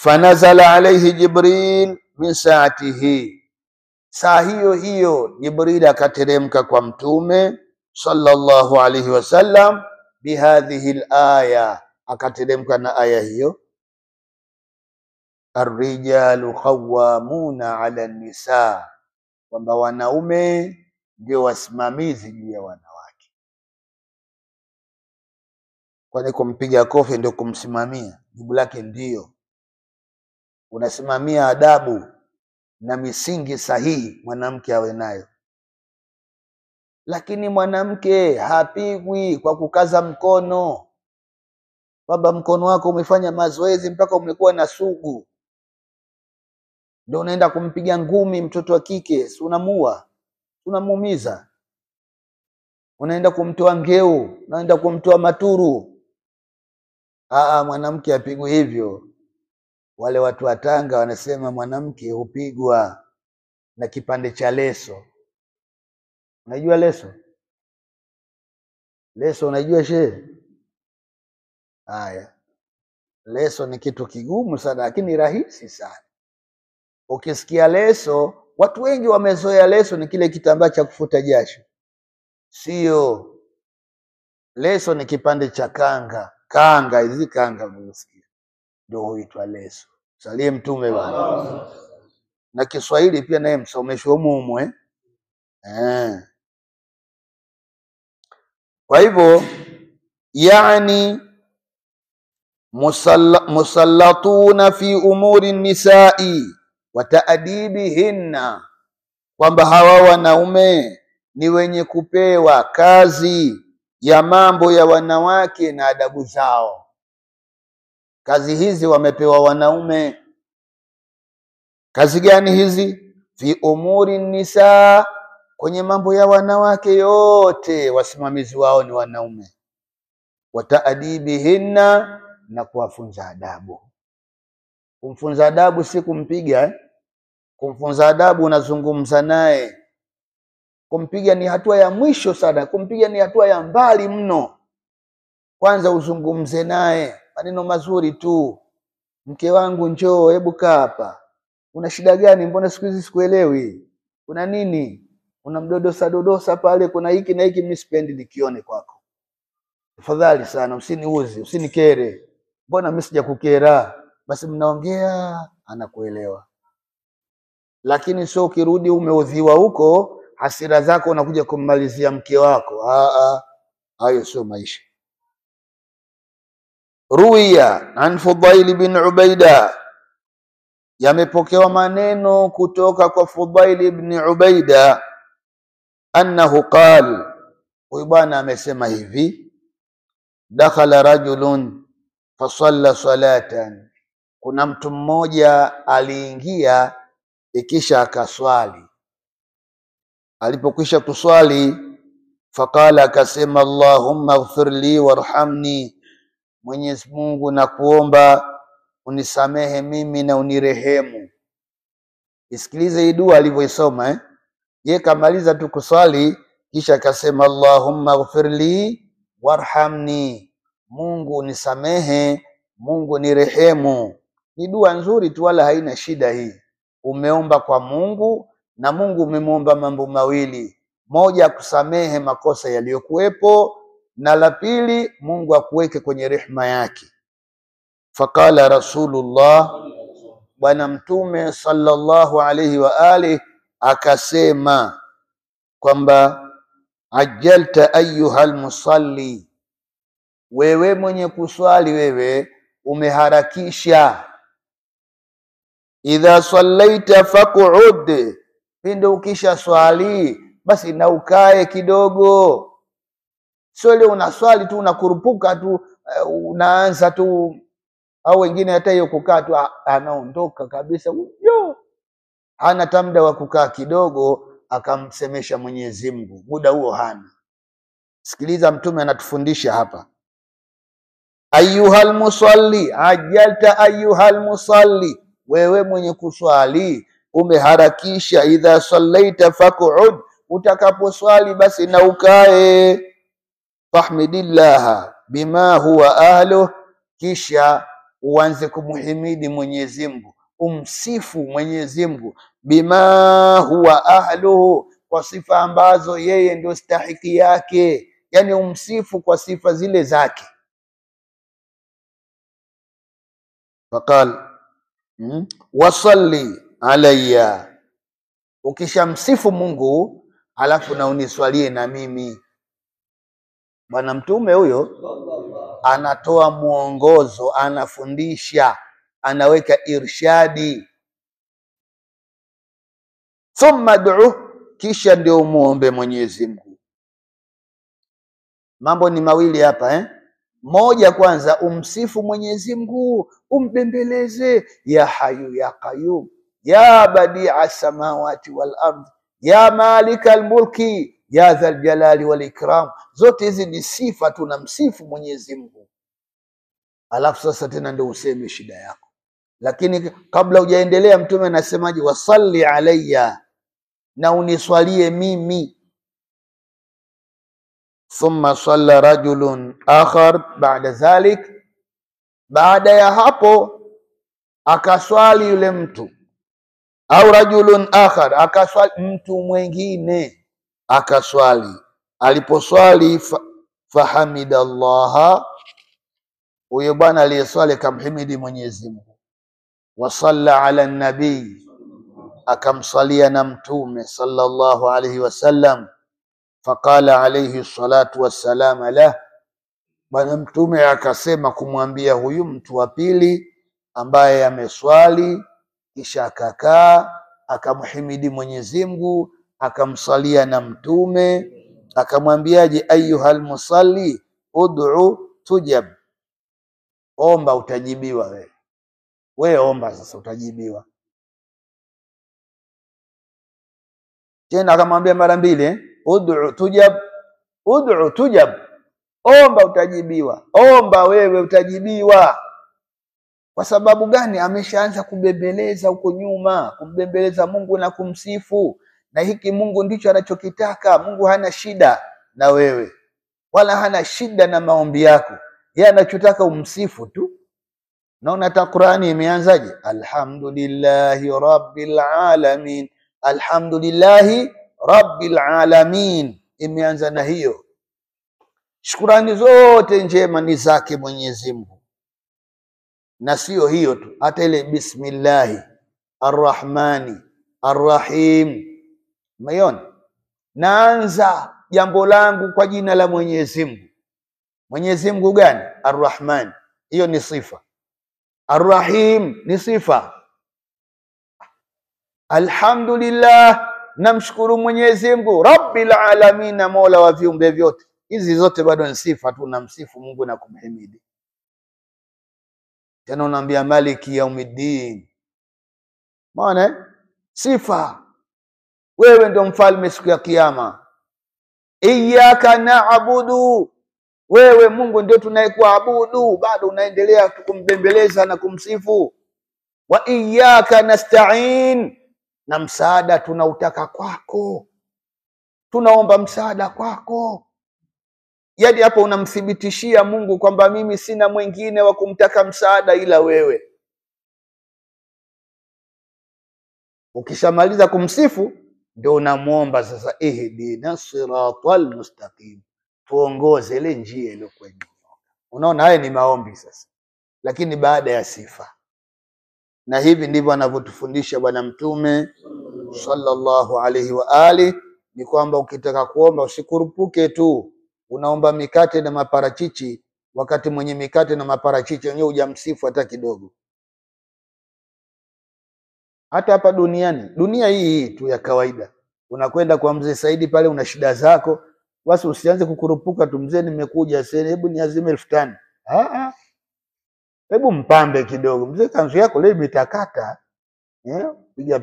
fanazala alayhi Jibril min saatihi, saa hiyo hiyo Jibril akateremka kwa mtume sallallahu alayhi wasallam bihadhihi alaya, akateremka na aya hiyo, arrijalu qawwamuna ala nisa, kwamba wanaume ndio wasimamizi juu ya wanawake. Kwani kumpiga kofi ndio kumsimamia? Jibu lake ndio. Unasimamia adabu na misingi sahihi mwanamke awe nayo. Lakini mwanamke hapigwi kwa kukaza mkono. Baba, mkono wako umefanya mazoezi mpaka umekuwa na sugu, ndio unaenda kumpiga ngumi mtoto wa kike, si unamuua, unamuumiza. Unaenda kumtoa ngeu, unaenda kumtoa maturu. Mwanamke hapigwi hivyo. Wale watu wa Tanga wanasema mwanamke hupigwa na kipande cha leso. Unajua leso? Leso unajua shehe? Haya. Leso ni kitu kigumu sana, lakini rahisi sana. Ukisikia leso, watu wengi wamezoea leso ni kile kitambaa cha kufuta jasho. Sio. Leso ni kipande cha kanga. Kanga, hizi kanga mnasikia, ndio huitwa leso. Salie mtume bwana. Na Kiswahili pia naye msomeshwe humu Kwa hivyo yani musallatuna fi umuri nisai wa ta'dibihinna, kwamba hawa wanaume ni wenye kupewa kazi ya mambo ya wanawake na adabu zao. Kazi hizi wamepewa wanaume. Kazi gani hizi? Fi umuri nisa, kwenye mambo ya wanawake yote wasimamizi wao ni wanaume. Wa ta'dibihinna, na kuwafunza adabu. Kumfunza adabu si kumpiga. Kumfunza adabu unazungumza naye. Kumpiga ni hatua ya mwisho sana. Kumpiga ni hatua ya mbali mno. Kwanza uzungumze naye maneno mazuri tu. Mke wangu njoo, hebu kaa hapa. Una shida gani? Mbona siku hizi sikuelewi? Kuna nini? Unamdodosa dodosa pale, kuna hiki na hiki, mimi sipendi nikione kwako. Tafadhali sana usiniuzi, usinikere. Mbona mimi sijakukera? Basi mnaongea, anakuelewa. Lakini sio ukirudi umeudhiwa huko, hasira zako unakuja kummalizia mke wako. Hayo sio maisha. Ruwiya an Fudail bin Ubaida, yamepokewa maneno kutoka kwa Fudail ibn Ubaida, annahu qal, huyu bwana amesema hivi, dakhala rajulun fasalla salatan, kuna mtu mmoja aliingia ikisha akaswali. Alipokwisha kuswali, faqala, akasema, Allahumma ighfir li warhamni, Mwenyezi Mungu nakuomba unisamehe mimi na unirehemu. Isikilize hii dua alivyoisoma Yeye kamaliza tu kuswali, kisha akasema Allahumma ighfir li warhamni, Mungu unisamehe, Mungu nirehemu. Ni dua nzuri tu, wala haina shida hii. Umeomba kwa Mungu, na Mungu umemuomba mambo mawili. Moja, kusamehe makosa yaliyokuwepo, na la pili, Mungu akuweke kwenye rehema yake. Faqala Rasulullah, Bwana Mtume sallallahu alayhi wa alihi akasema kwamba ajjalta ayyuhal musalli, wewe mwenye kuswali, wewe umeharakisha. Idha sallaita faq'ud, pindi ukisha swali basi na ukae kidogo. Sio ile unaswali tu unakurupuka tu unaanza tu, au wengine hata hiyo kukaa tu anaondoka kabisa. Hana tamda wa kukaa kidogo akamsemesha Mwenyezi Mungu, muda huo hana. Sikiliza Mtume anatufundisha hapa. Ayyuhal musalli, ajalta ayyuhal musalli, wewe mwenye kuswali umeharakisha. Idha sallaita faq'ud, utakaposwali basi na ukae. Fahmidillaha bima huwa ahluh, kisha uanze kumuhimidi Mwenyezi Mungu, umsifu Mwenyezi Mungu bima huwa ahluhu, kwa sifa ambazo yeye ndio stahiki yake, yani umsifu kwa sifa zile zake. Faqal wasalli alayya, ukishamsifu Mungu alafu na uniswalie na mimi. Bwana Mtume huyo anatoa mwongozo, anafundisha, anaweka irshadi. Thumma du'u, kisha ndio muombe Mwenyezi Mungu. Mambo ni mawili hapa Moja, kwanza umsifu Mwenyezi Mungu, umbembeleze, ya hayu ya qayyum, ya badi'a samawati wal ardh, ya malikal mulki, ya dhal jalali wal ikram. Zote hizi ni sifa, tunamsifu Mwenyezi Mungu. Alafu sasa tena ndio useme shida yako. Lakini kabla hujaendelea, Mtume anasemaje? Wasalli alayya, na uniswalie mimi. Thumma salla rajulun akhar ba'da dhalik, baada ya hapo akaswali yule mtu, au rajulun akhar, akaswali mtu mwingine akaswali. Aliposwali fahamidallaha, huyo bwana aliyeswali kamhimidi Mwenyezi Mungu. Wasalla ala nabii, akamsalia na Mtume sallallahu alayhi wasallam. Faqala alayhi salatu wassalam lah, bwana Mtume akasema kumwambia huyu mtu wa pili ambaye ameswali kisha akakaa akamhimidi Mwenyezi Mungu akamsalia na Mtume, akamwambiaje? Ayyuhal musalli ud'u tujab, omba utajibiwa. Wewe omba sasa utajibiwa. Tena akamwambia mara mbili, ud'u tujab, ud'u tujab, omba utajibiwa, omba wewe utajibiwa. Kwa sababu gani? Ameshaanza kubembeleza huko nyuma, kumbembeleza Mungu na kumsifu, na hiki Mungu ndicho anachokitaka. Mungu hana shida na wewe, wala hana shida na maombi yako, yeye anachotaka umsifu tu. Naona hata Qur'ani imeanzaje? Alhamdulillahi rabbil alamin, alhamdulillahi rabbil alamin, imeanza na hiyo. Shukrani zote njema ni zake Mwenyezi Mungu. Na sio hiyo tu, hata ile bismillahi arrahmani arrahim, umeona? Naanza jambo langu kwa jina la Mwenyezi Mungu. Mwenyezi Mungu gani? Arrahman, hiyo ni sifa. Arrahim ni sifa. Alhamdulillah, namshukuru Mwenyezi Mungu rabbil alamin, mola wa viumbe vyote. Hizi zote bado ni sifa, tunamsifu Mungu na kumhimidi. Tena unaambia maliki yaumiddin, maana sifa, wewe ndio mfalme siku ya kiyama. Iyyaka na'budu, wewe Mungu ndio tunayekuabudu, bado unaendelea kumbembeleza na kumsifu. Wa iyyaka nasta'in, na msaada tunautaka kwako, tunaomba msaada kwako. Yaani hapo unamthibitishia Mungu kwamba mimi sina mwingine wa kumtaka msaada ila wewe. Ukishamaliza kumsifu ndio unamuomba sasa, ihdina siratal mustaqim, tuongoze ile njia iliyokuwa nyooka. Unaona, haya ni maombi sasa, lakini baada ya sifa. Na hivi ndivyo anavyotufundisha Bwana Mtume sallallahu alayhi wa ali, ni kwamba ukitaka kuomba usikurupuke tu unaomba mikate na maparachichi, wakati mwenye mikate na maparachichi wenyewe hujamsifu hata kidogo. Hata hapa duniani, dunia hii tu ya kawaida, unakwenda kwa mzee Saidi pale, una shida zako, basi usianze kukurupuka tu, mzee nimekuja sasa, hebu niazime 1500. Hebu mpambe kidogo, mzee kanzu yako leo imetakata,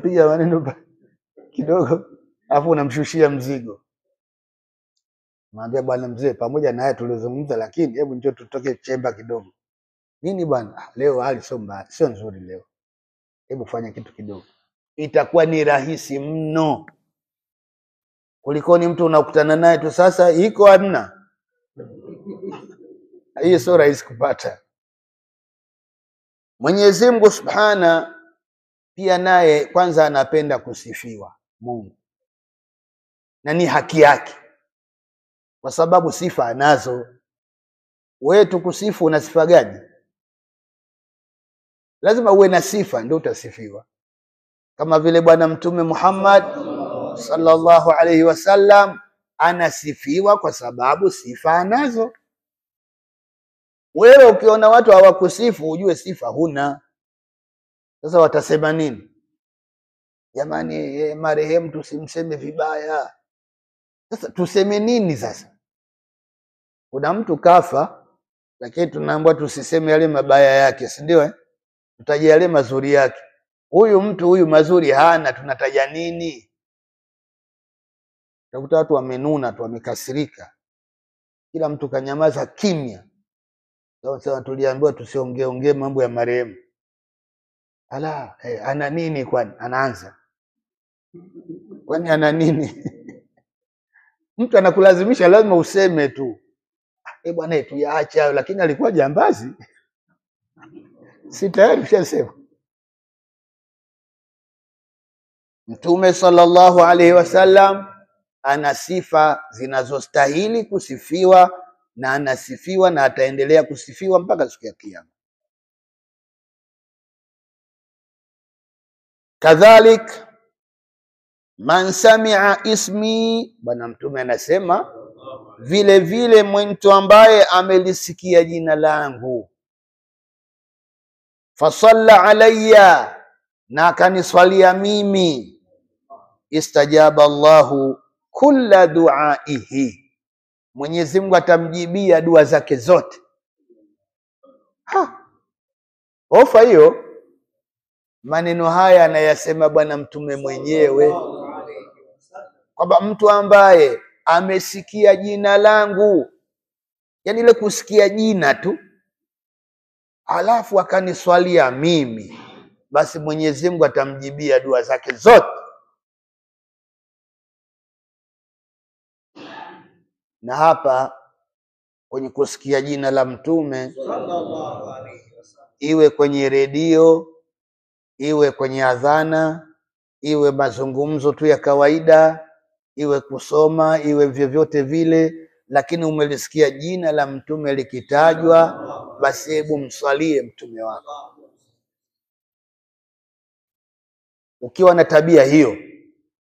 piga maneno kidogo, afu unamshushia mzigo. Mwambie, bwana mzee, pamoja na haya tulizozungumza, lakini hebu njoo tutoke chemba kidogo. Nini bwana? Leo hali sio mbaya, sio nzuri leo, hebu fanya kitu kidogo. Itakuwa ni rahisi mno kuliko ni mtu unakutana naye tu, sasa iko hamna. Hiyo sio rahisi kupata. Mwenyezi Mungu Subhana pia naye kwanza anapenda kusifiwa Mungu, na ni haki yake, kwa sababu sifa anazo. Wewe tukusifu, una sifa gani? Lazima uwe na sifa ndio utasifiwa. Kama vile Bwana Mtume Muhammad sallallahu alaihi wasallam anasifiwa kwa sababu sifa anazo. Wewe ukiona watu hawakusifu ujue sifa huna. Sasa watasema nini? Jamani, marehemu tusimseme vibaya. Sasa tuseme nini sasa? Kuna mtu kafa, lakini tunaambiwa tusiseme yale mabaya yake, si ndio? Tutaje yale mazuri yake. Huyu mtu huyu mazuri hana, tunataja nini? Utakuta watu wamenuna tu, wamekasirika, kila mtu kanyamaza kimya. Sasa tuliambiwa tusiongeongee mambo ya marehemu. Ala, ana nini kwani? Anaanza. Kwani ana nini? Mtu anakulazimisha lazima useme tu. Bwana tuyaache hayo, lakini alikuwa jambazi. Si tayari ushasema. Mtume sallallahu alaihi wasallam ana sifa zinazostahili kusifiwa, na anasifiwa na ataendelea kusifiwa mpaka siku ya Kiyama. Kadhalik man sami'a ismi, Bwana Mtume anasema vile vile mtu ambaye amelisikia jina langu, fasalla alayya, na akaniswalia mimi, istajaba Allahu kulla duaihi, Mwenyezi Mungu atamjibia dua zake zote. Ofa hiyo. Maneno haya anayasema Bwana Mtume mwenyewe, kwamba mtu ambaye amesikia jina langu, yani ile kusikia jina tu, alafu akaniswalia mimi, basi Mwenyezi Mungu atamjibia dua zake zote. Na hapa kwenye kusikia jina la Mtume, iwe kwenye redio, iwe kwenye adhana, iwe mazungumzo tu ya kawaida, iwe kusoma, iwe vyovyote vile, lakini umelisikia jina la Mtume likitajwa, basi hebu mswalie Mtume wako. Ukiwa na tabia hiyo,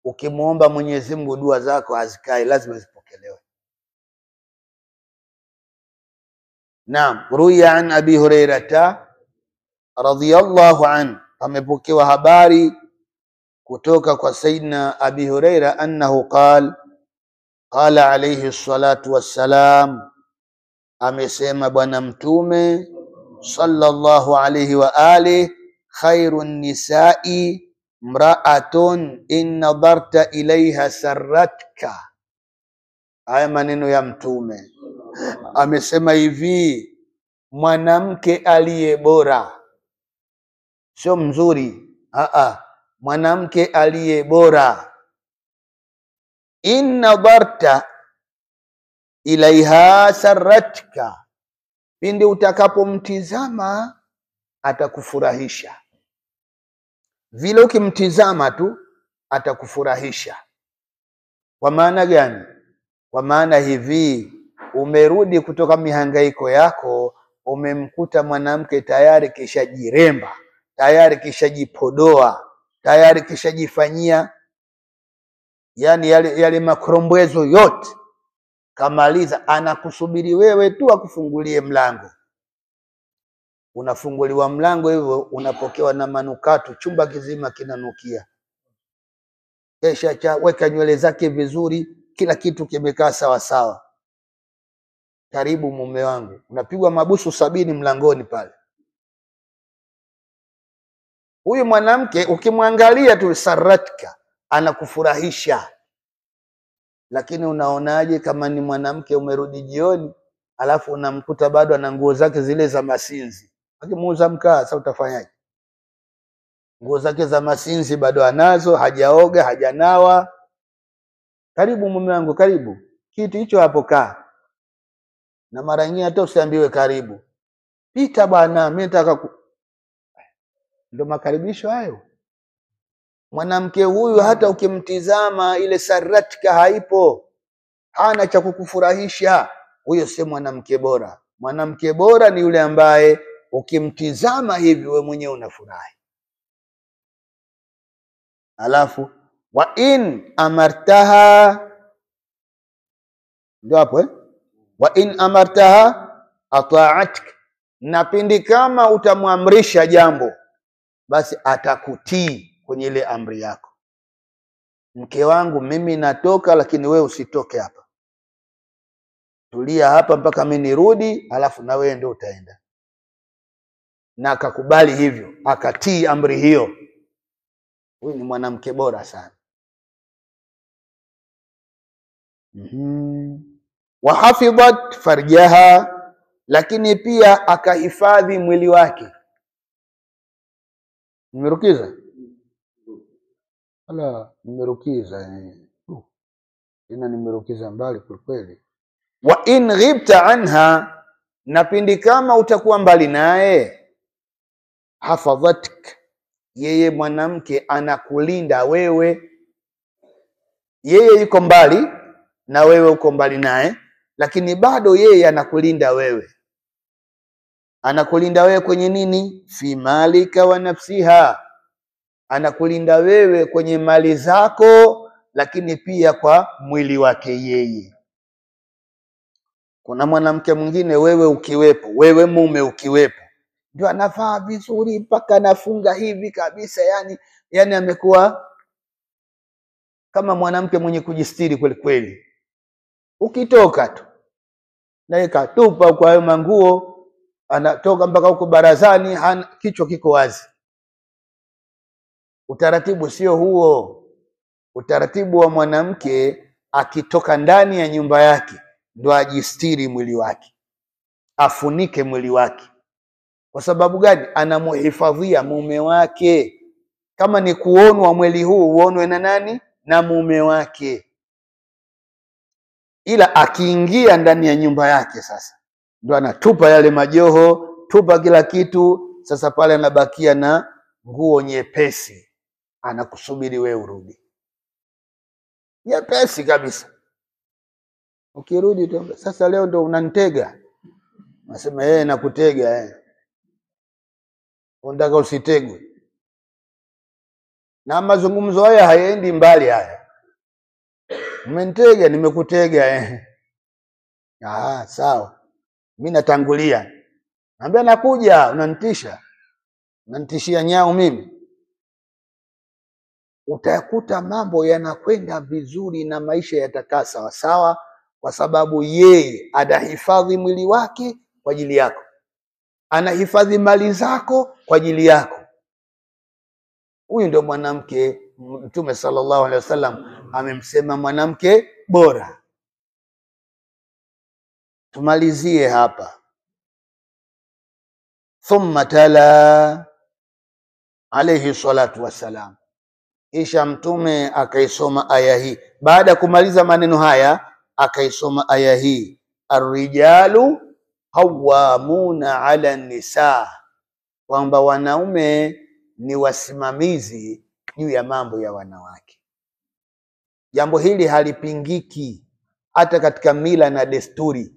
ukimuomba Mwenyezi Mungu, dua zako hazikai, lazima zipokelewe. Naam, ruya an Abi Hurairata radhiyallahu an, amepokewa habari kutoka kwa Sayyidina Abi Huraira annahu qala alayhi salatu wassalam, amesema Bwana Mtume sallallahu alayhi wa alihi, khairun nisa'i mra'atun in nadarta ilayha sarratka. Haya maneno ya Mtume. Amesema hivi, mwanamke aliye bora, sio mzuri, mwanamke aliye bora, in nadarta ilaiha sarratka, pindi utakapomtizama atakufurahisha. Vile ukimtizama tu atakufurahisha. Kwa maana gani? Kwa maana hivi, umerudi kutoka mihangaiko yako, umemkuta mwanamke tayari kishajiremba, tayari kishajipodoa, tayari kishajifanyia yani yale makrombwezo yote, kamaliza, anakusubiri wewe tu akufungulie mlango. Unafunguliwa mlango hivyo, unapokewa na manukato, chumba kizima kinanukia. Kesha weka nywele zake vizuri, kila kitu kimekaa sawa sawa. Karibu mume wangu, unapigwa mabusu 70 mlangoni pale. Huyu mwanamke ukimwangalia tu saratka, anakufurahisha. Lakini unaonaje kama ni mwanamke umerudi jioni, alafu unamkuta bado ana nguo zake zile za masinzi? Akimuuza mkaa, sasa utafanyaje? Nguo zake za masinzi bado anazo, hajaoga, hajanawa. Karibu mume wangu, karibu. Kiti hicho hapo kaa. Na mara nyingine hata usiambiwe karibu. Pita bwana, mimi nataka Ndio makaribisho hayo. Mwanamke huyu hata ukimtizama ile saratika haipo, hana cha kukufurahisha, huyo si mwanamke bora. Mwanamke bora ni yule ambaye ukimtizama hivi we mwenyewe unafurahi. Alafu wa in amartaha, ndio hapo wa in amartaha ata'atka, na pindi kama utamwamrisha jambo basi atakutii kwenye ile amri yako. Mke wangu mimi natoka, lakini we usitoke hapa, tulia hapa mpaka mimi nirudi, alafu na wewe ndio utaenda. Na akakubali hivyo, akatii amri hiyo. Huyu ni mwanamke bora sana. Wa hafidhat farjaha, lakini pia akahifadhi mwili wake. Nimerukiza? Nimerukiza. Tena nimerukiza mbali kwa kweli. Wa in ghibta anha, na pindi kama utakuwa mbali naye, hafadhatik, yeye mwanamke anakulinda wewe. Yeye yuko mbali na wewe uko mbali naye, lakini bado yeye anakulinda wewe. Anakulinda wewe kwenye nini? Fi malika wa nafsiha, anakulinda wewe kwenye mali zako, lakini pia kwa mwili wake yeye. Kuna mwanamke mwingine wewe ukiwepo, wewe mume ukiwepo, ndio anavaa vizuri mpaka anafunga hivi kabisa, yani amekuwa kama mwanamke mwenye kujistiri kweli kweli. Ukitoka tu naye katupa kwa hayo manguo, anatoka mpaka huko barazani, kichwa kiko wazi. Utaratibu sio huo. Utaratibu wa mwanamke akitoka ndani ya nyumba yake ndio ajistiri mwili wake, afunike mwili wake. Kwa sababu gani? Anamuhifadhia mume wake. Kama ni kuonwa mwili huu, uonwe na nani? Na mume wake. Ila akiingia ndani ya nyumba yake sasa ndio anatupa yale majoho, tupa kila kitu. Sasa pale anabakia na nguo nyepesi, anakusubiri wewe urudi, nyepesi kabisa. Ukirudi tu sasa, leo ndo unanitega. Nasema nakutega. Unataka usitegwe? Na mazungumzo haya hayaendi mbali haya. Umenitega, nimekutega. Sawa. Mimi natangulia. Naambia nakuja, unanitisha. Unanitishia nyao mimi. Utakuta mambo yanakwenda vizuri na maisha yatakaa sawa sawa, kwa sababu yeye anahifadhi mwili wake kwa ajili yako. Anahifadhi mali zako kwa ajili yako. Huyu ndio mwanamke Mtume sallallahu alaihi wasallam amemsema mwanamke bora. Tumalizie hapa. Thumma tala alayhi salatu wassalam, kisha Mtume akaisoma aya hii. Baada ya kumaliza maneno haya akaisoma aya hii, ar-rijalu qawwamuna ala nisa, kwamba wanaume ni wasimamizi juu ya mambo ya wanawake. Jambo hili halipingiki hata katika mila na desturi.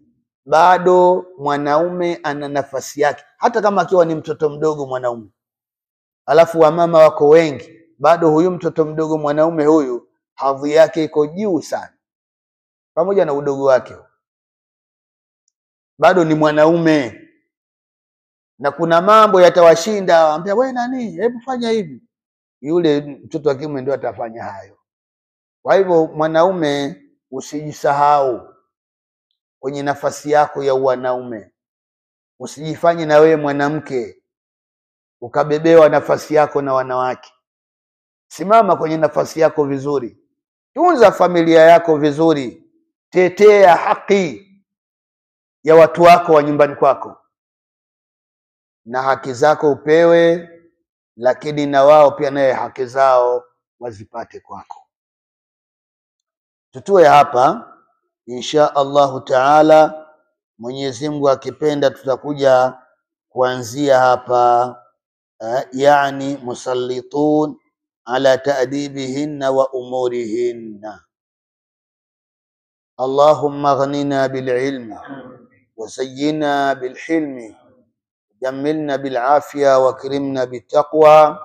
Bado mwanaume ana nafasi yake, hata kama akiwa ni mtoto mdogo mwanaume, alafu wamama wako wengi, bado huyu mtoto mdogo mwanaume huyu hadhi yake iko juu sana, pamoja na udogo wake, bado ni mwanaume. Na kuna mambo yatawashinda, ambia wewe nani, hebu fanya hivi, yule mtoto wa kiume ndio atafanya hayo. Kwa hivyo mwanaume, usijisahau kwenye nafasi yako ya wanaume. Usijifanye na wewe mwanamke ukabebewa nafasi yako na wanawake. Simama kwenye nafasi yako vizuri, tunza familia yako vizuri, tetea haki ya watu wako wa nyumbani kwako, na haki zako upewe, lakini na wao pia naye haki zao wazipate kwako. Tutue hapa insha Allahu taala. Mwenyezi Mungu akipenda tutakuja kuanzia hapa يعني مسلطون على تأديبهن وأمورهن. اللهم اغننا بالعلم وزينا بالحلم، جملنا بالعافية واكرمنا بالتقوى.